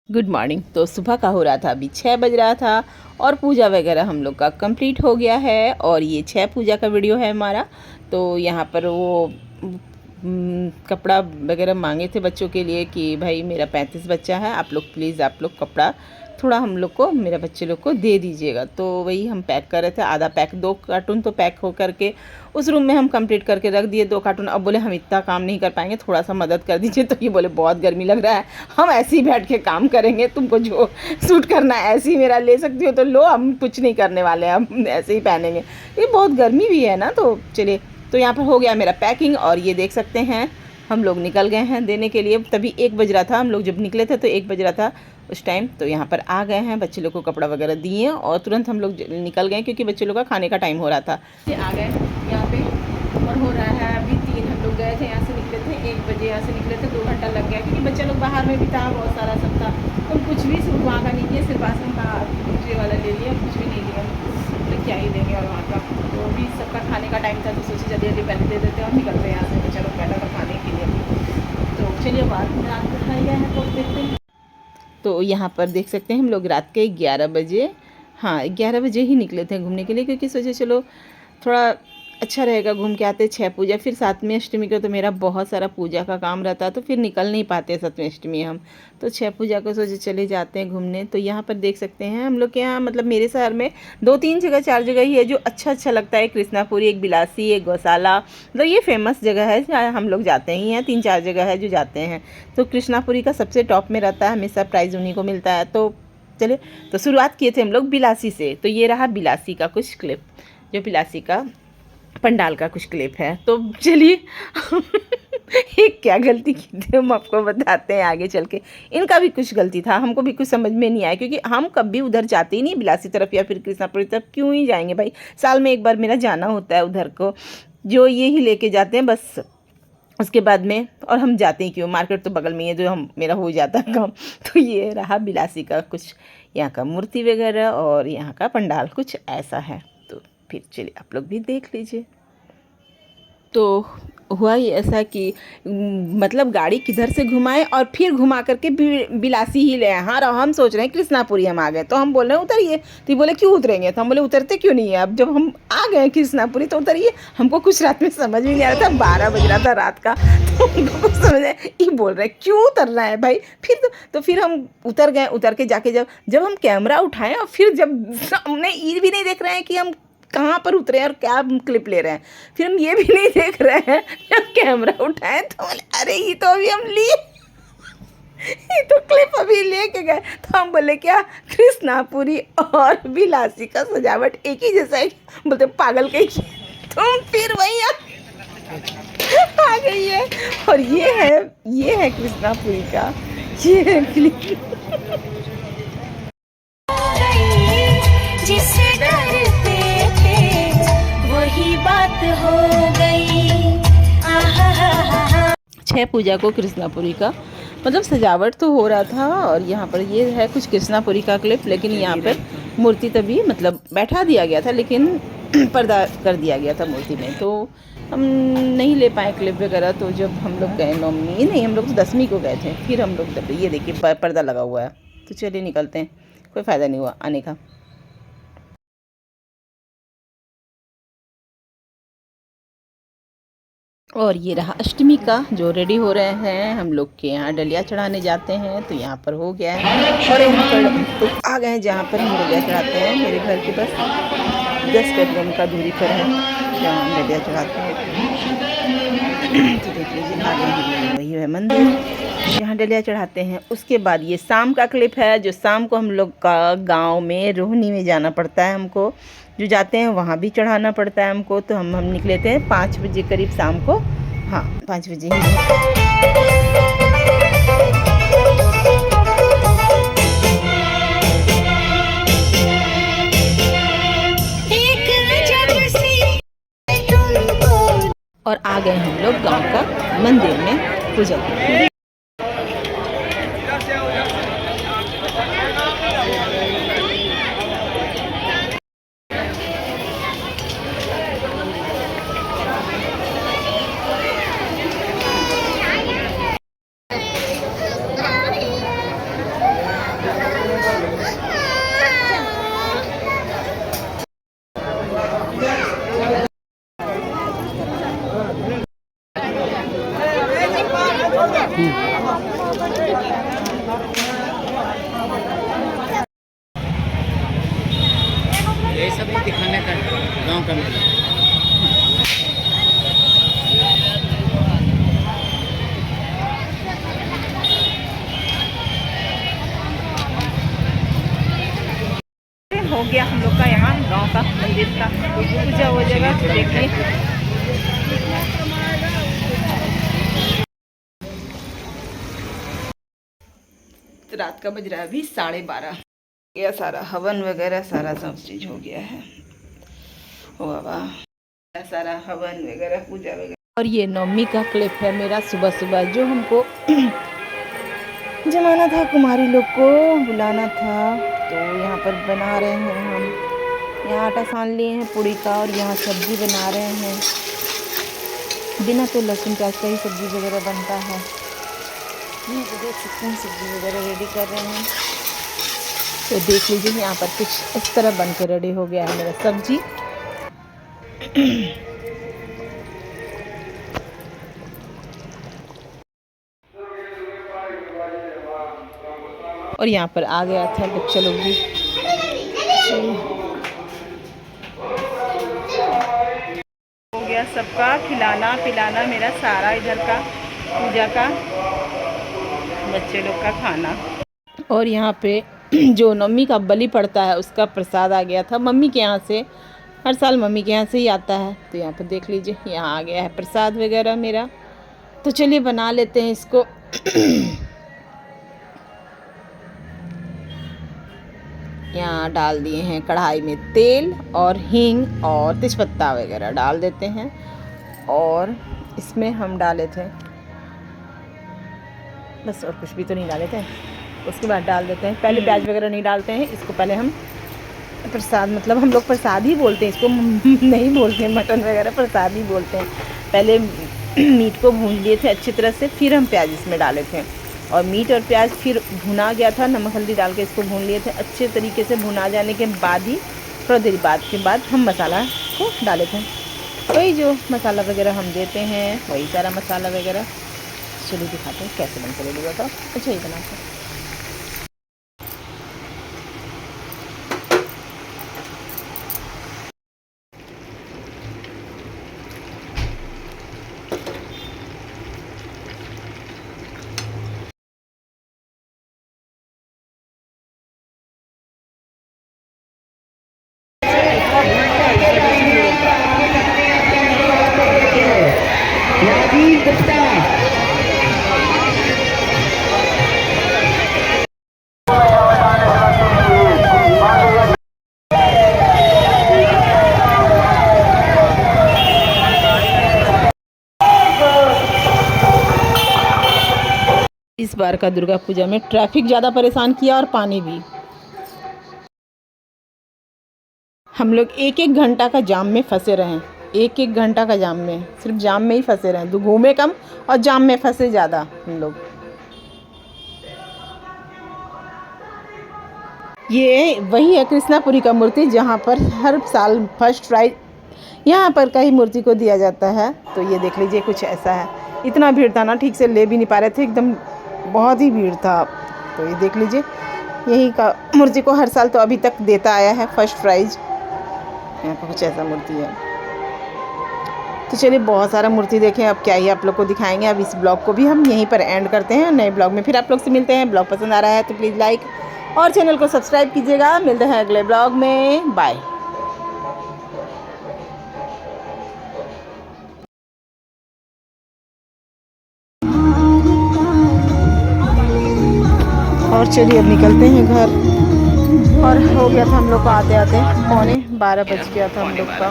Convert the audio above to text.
Good morning. तो सुबह का हो रहा था, अभी 6 बज रहा था और पूजा वगैरह हम लोग का कंप्लीट हो गया है। और ये 6 पूजा का वीडियो है हमारा। तो यहाँ पर वो कपड़ा वगैरह मांगे थे बच्चों के लिए कि भाई मेरा 35 बच्चा है, आप लोग प्लीज़ आप लोग कपड़ा थोड़ा हम लोग को, मेरे बच्चे लोग को दे दीजिएगा। तो वही हम पैक कर रहे थे, आधा पैक, 2 कार्टून तो पैक हो करके उस रूम में हम कंप्लीट करके रख दिए 2 कार्टून। अब बोले हम इतना काम नहीं कर पाएंगे, थोड़ा सा मदद कर दीजिए। तो ये बोले बहुत गर्मी लग रहा है, हम ऐसे ही बैठ के काम करेंगे, तुमको जो सूट करना है ऐसे ही मेरा ले सकती हो तो लो, हम कुछ नहीं करने वाले, हम ऐसे ही पहनेंगे, ये बहुत गर्मी भी है ना। तो चलिए, तो यहाँ पर हो गया मेरा पैकिंग। और ये देख सकते हैं हम लोग निकल गए हैं देने के लिए। तभी 1 बज रहा था, हम लोग जब निकले थे तो 1 बज रहा था उस टाइम। तो यहाँ पर आ गए हैं, बच्चे लोग को कपड़ा वगैरह दिए और तुरंत हम लोग निकल गए क्योंकि बच्चे लोग का खाने का टाइम हो रहा था। आ गए यहाँ पे और हो रहा है अभी 3। हम लोग गए थे, यहाँ से निकले थे 1 बजे, यहाँ से निकले थे 2 घंटा लग गया क्योंकि बच्चा लोग बाहर में भी था, बहुत सारा सब था। तो कुछ भी सूट वहाँ का नहीं किया, सिर्फ आसन का दूसरे वाला ले लिया, कुछ भी नहीं लिया, तो क्या ही देंगे। और वहाँ का तो भी सबका खाने का टाइम था, तो सोचे जल्दी जल्दी पहले दे देते हैं और निकलते हैं यहाँ से। बच्चा लोग बैठा था खाने के लिए। तो चलिए बाद में रात को खाई गया है तो देखते हैं। तो यहाँ पर देख सकते हैं हम लोग रात के 11 बजे, हाँ 11 बजे ही निकले थे घूमने के लिए क्योंकि सोचे चलो थोड़ा अच्छा रहेगा, घूम के आते। 6 पूजा, फिर 7वीं अष्टमी का तो मेरा बहुत सारा पूजा का काम रहता, तो फिर निकल नहीं पाते 7वीं अष्टमी हम। तो 6 पूजा को सोचे चले जाते हैं घूमने। तो यहाँ पर देख सकते हैं हम लोग के यहाँ, मतलब मेरे शहर में 2-3 जगह 4 जगह ही है जो अच्छा लगता है। कृष्णापुरी, एक बिलासी, एक गौशाला, मतलब ये फेमस जगह है जहाँ हम लोग जाते ही हैं। 3-4 जगह है जो जाते हैं। तो कृष्णापुरी का सबसे टॉप में रहता है, हमेशा प्राइज़ उन्हीं को मिलता है। तो चले, तो शुरुआत किए थे हम लोग बिलासी से। तो ये रहा बिलासी का कुछ क्लिप, जो बिलासी का पंडाल का कुछ क्लिप है। तो चलिए एक क्या गलती की थी हम आपको बताते हैं आगे चल के। इनका भी कुछ गलती था, हमको भी कुछ समझ में नहीं आया क्योंकि हम कभी उधर जाते ही नहीं, बिलासी तरफ या फिर कृष्णापुरी तरफ क्यों ही जाएंगे भाई। साल में एक बार मेरा जाना होता है उधर को, जो ये ही लेके जाते हैं बस, उसके बाद में। और हम जाते ही क्यों, मार्केट तो बगल में है, जो हम मेरा हो जाता है काम। तो ये रहा बिलासी का कुछ यहाँ का मूर्ति वगैरह और यहाँ का पंडाल कुछ ऐसा है। तो फिर चलिए आप लोग भी देख लीजिए। तो हुआ ही ऐसा कि मतलब गाड़ी किधर से घुमाए और फिर घुमा करके बिलासी ही ले आए। हाँ, हम सोच रहे हैं कृष्णापुरी हम आ गए, तो हम बोल रहे हैं उतरिए। तो ये बोले क्यों उतरेंगे, तो हम बोले उतरते क्यों नहीं है, अब जब हम आ गए कृष्णापुरी तो उतरिए। हमको कुछ रात में समझ में नहीं आ रहा था, 12 बज रहा था रात का। तो हमको कुछ समझ आया, ये बोल रहे हैं क्यों उतरना है भाई। फिर तो फिर हम उतर गए। उतर के जाके जब हम कैमरा उठाएं और फिर जब हमने ये भी नहीं देख रहे हैं कि हम कहाँ पर उतरे और क्या क्लिप ले रहे हैं, फिर हम ये भी नहीं देख रहे हैं जब कैमरा उठाए तो अरे ये तो अभी हम लिए, ये तो क्लिप अभी लेके गए। तो हम बोले क्या कृष्णापुरी और बिलासी का सजावट एक ही जैसा है, बोलते पागल के तुम फिर वही आ गई है। और ये है कृष्णापुरी का ये है क्लिप। जिससे डरते थे वही बात हो गई। 6 पूजा को कृष्णापुरी का मतलब सजावट तो हो रहा था। और यहाँ पर ये है कुछ कृष्णापुरी का क्लिप, लेकिन यहाँ पर मूर्ति तभी मतलब बैठा दिया गया था, लेकिन पर्दा कर दिया गया था मूर्ति में, तो हम नहीं ले पाए क्लिप वगैरह। तो जब हम लोग गए नवमी नहीं, हम लोग तो 10वीं को गए थे, फिर हम लोग ये देखिए पर्दा लगा हुआ है। तो चलिए निकलते हैं, कोई फ़ायदा नहीं हुआ आने का। और ये रहा अष्टमी का जो रेडी हो रहे हैं। हम लोग के यहाँ डलिया चढ़ाने जाते हैं, तो यहाँ पर हो गया है। और यहाँ पर तो आ गए हैं जहाँ पर हम डलिया चढ़ाते हैं, मेरे घर के बस 10 कदम का दूरी पर है जहाँ हम डलिया चढ़ाते हैं। तो देख लीजिए आगे वही है मंदिर जहाँ डलिया चढ़ाते हैं। उसके बाद ये शाम का क्लिप है, जो शाम को हम लोग का गाँव में रोहिणी में जाना पड़ता है हमको, जो जाते हैं वहाँ भी चढ़ाना पड़ता है हमको। तो हम निकले थे 5 बजे करीब शाम को, हाँ 5 बजे ही। और आ गए हम लोग गांव का मंदिर में पूजा करने। जमाने का गांव का मेला। हो गया हम लोग का यहाँ गांव का मंदिर का पूजा हो जाएगा। तो देखिए तो रात का बज रहा है अभी 12:30। यह सारा हवन वगैरह सारा सब चीज हो गया है। ओ बाबा, सारा हवन वगैरह पूजा वगैरह। और ये नवमी का क्लिप है मेरा सुबह सुबह, जो हमको जमाना था, कुमारी लोग को बुलाना था। तो यहाँ पर बना रहे हैं हम, यहाँ आटा सान लिए हैं पूड़ी का, और यहाँ सब्जी बना रहे हैं। बिना तो लहसुन प्याज का ही सब्जी वगैरह बनता है। ये तो देख सकते हैं सब्जी वगैरह रेडी कर रहे हैं। तो देख लीजिए यहाँ पर कुछ इस तरह बन के रेडी हो गया है मेरा सब्जी। और यहाँ पर आ गया था बच्चे लोग भी। हो गया सबका खिलाना पिलाना, मेरा सारा इधर का पूजा का बच्चे लोग का खाना। और यहाँ पे जो नवमी का बलि पड़ता है उसका प्रसाद आ गया था मम्मी के यहाँ से। हर साल मम्मी के यहाँ से ही आता है। तो यहाँ पे देख लीजिए यहाँ आ गया है प्रसाद वगैरह मेरा। तो चलिए बना लेते हैं इसको। यहाँ डाल दिए हैं कढ़ाई में तेल और हींग और तेजपत्ता वगैरह डाल देते हैं। और इसमें हम डाले थे बस, और कुछ भी तो नहीं डाले थे। उसके बाद डाल देते हैं, पहले प्याज वगैरह नहीं डालते हैं इसको। पहले हम प्रसाद, मतलब हम लोग प्रसाद ही बोलते हैं इसको, नहीं बोलते हैं मटन वगैरह, प्रसाद ही बोलते हैं। पहले मीट को भून लिए थे अच्छी तरह से, फिर हम प्याज इसमें डाले थे। और मीट और प्याज फिर भुना गया था, नमक हल्दी डाल के इसको भून लिए थे अच्छे तरीके से। भुना जाने के बाद ही थोड़ा देर बाद हम मसाला को डाले थे। वही जो मसाला वगैरह हम देते हैं, वही सारा मसाला वगैरह। चलिए दिखाते हैं कैसे बनते रेडी होता। अच्छा ही बनाते हैं। इस बार का दुर्गा पूजा में ट्रैफिक ज़्यादा परेशान किया और पानी भी। हम लोग एक एक घंटा का जाम में फंसे रहे, एक एक घंटा का जाम में, सिर्फ जाम में ही फंसे रहे। तो घूमे कम और जाम में फंसे ज़्यादा हम लोग। ये वही है कृष्णापुरी का मूर्ति, जहाँ पर हर साल फर्स्ट प्राइज यहाँ पर का ही मूर्ति को दिया जाता है। तो ये देख लीजिए कुछ ऐसा है। इतना भीड़ था ना, ठीक से ले भी नहीं पा रहे थे, एकदम बहुत ही भीड़ था। तो ये देख लीजिए यही का मूर्ति को हर साल तो अभी तक देता आया है फर्स्ट प्राइज। यहाँ पर कुछ ऐसा मूर्ति है। तो चलिए बहुत सारा मूर्ति देखें, अब क्या ही आप लोग को दिखाएंगे। अब इस ब्लॉग को भी हम यहीं पर एंड करते हैं। नए ब्लॉग में फिर आप लोग से मिलते हैं। ब्लॉग पसंद आ रहा है तो प्लीज़ लाइक और चैनल को सब्सक्राइब कीजिएगा। मिलते हैं अगले ब्लॉग में, बाय। और चलिए अब निकलते हैं घर। और हो गया था हम लोग को आते आते 12:15 बज गया था हम लोग का।